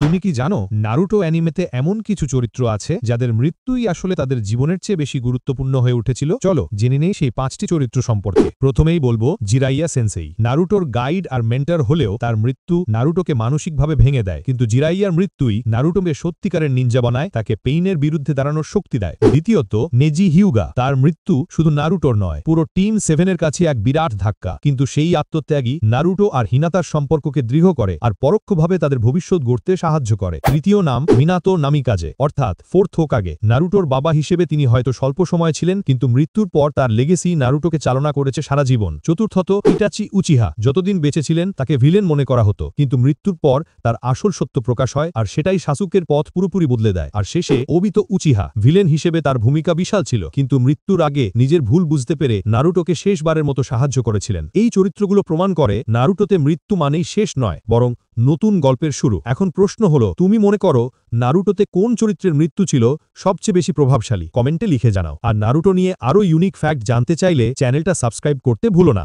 তুমি কি জানো নারুটো অ্যানিমেতে এমন কিছু চরিত্র আছে যাদের মৃত্যুই আসলে তাদের জীবনের চেয়ে বেশি গুরুত্বপূর্ণ হয়ে উঠেছিল? চলো জেনে নেই সেই 5টি চরিত্র সম্পর্কে। প্রথমেই বলবো জিরাইয়া সেন্সেই। নারুটোর গাইড আর মেন্টর হলেও তার মৃত্যু নারুটোকে মানসিকভাবে ভেঙে দেয়, কিন্তু জিরাইয়ার মৃত্যুই নারুটোকে সত্যিকারের নিনজা বানায়, তাকে পেইনের বিরুদ্ধে দাঁড়ানোর শক্তি দেয়। দ্বিতীয়ত নেজি হিউগা। তার মৃত্যু শুধু নারুটোর নয়, পুরো টিম 7-এর কাছে এক বিরাট ধাক্কা, কিন্তু সেই আত্মত্যাগী নারুটো আর হিনাতার সম্পর্ককে দৃঢ় করে আর পরোক্ষভাবে তাদের ভবিষ্যৎ গড়তে সাহায্য করে। তৃতীয় নাম মিনাতো নামিকাজে, অর্থাৎ ফোর্থ হোকাগে। নারুটোর বাবা হিসেবে তিনি হয়তো স্বল্প সময় ছিলেন, কিন্তু মৃত্যুর পর তার লেগেসি নারুটোকে চালনা করেছে সারা জীবন। চতুর্থত ইটাচি উচিহা। যতদিন বেঁচে ছিলেন তাকে ভিলেন মনে করা হতো, কিন্তু মৃত্যুর পর তার আসল সত্য প্রকাশ হয়, আর সেটাই সাসুকের পথ পুরোপুরি বদলে দেয়। আর শেষে ওবিতো উচিহা। ভিলেন হিসেবে তার ভূমিকা বিশাল ছিল, কিন্তু মৃত্যুর আগে নিজের ভুল বুঝতে পেরে নারুটোকে শেষবারের মতো সাহায্য করেছিলেন। এই চরিত্রগুলো প্রমাণ করে নারুটোতে মৃত্যু মানেই শেষ নয়, বরং নতুন গল্পের শুরু। এখন প্রশ্ন হলো, তুমি মনে করো নারুটোতে কোন চরিত্রের মৃত্যু ছিল সবচেয়ে বেশি প্রভাবশালী? কমেন্টে লিখে জানাও। আর নারুটো নিয়ে আরও ইউনিক ফ্যাক্ট জানতে চাইলে চ্যানেলটা সাবস্ক্রাইব করতে ভুলো না।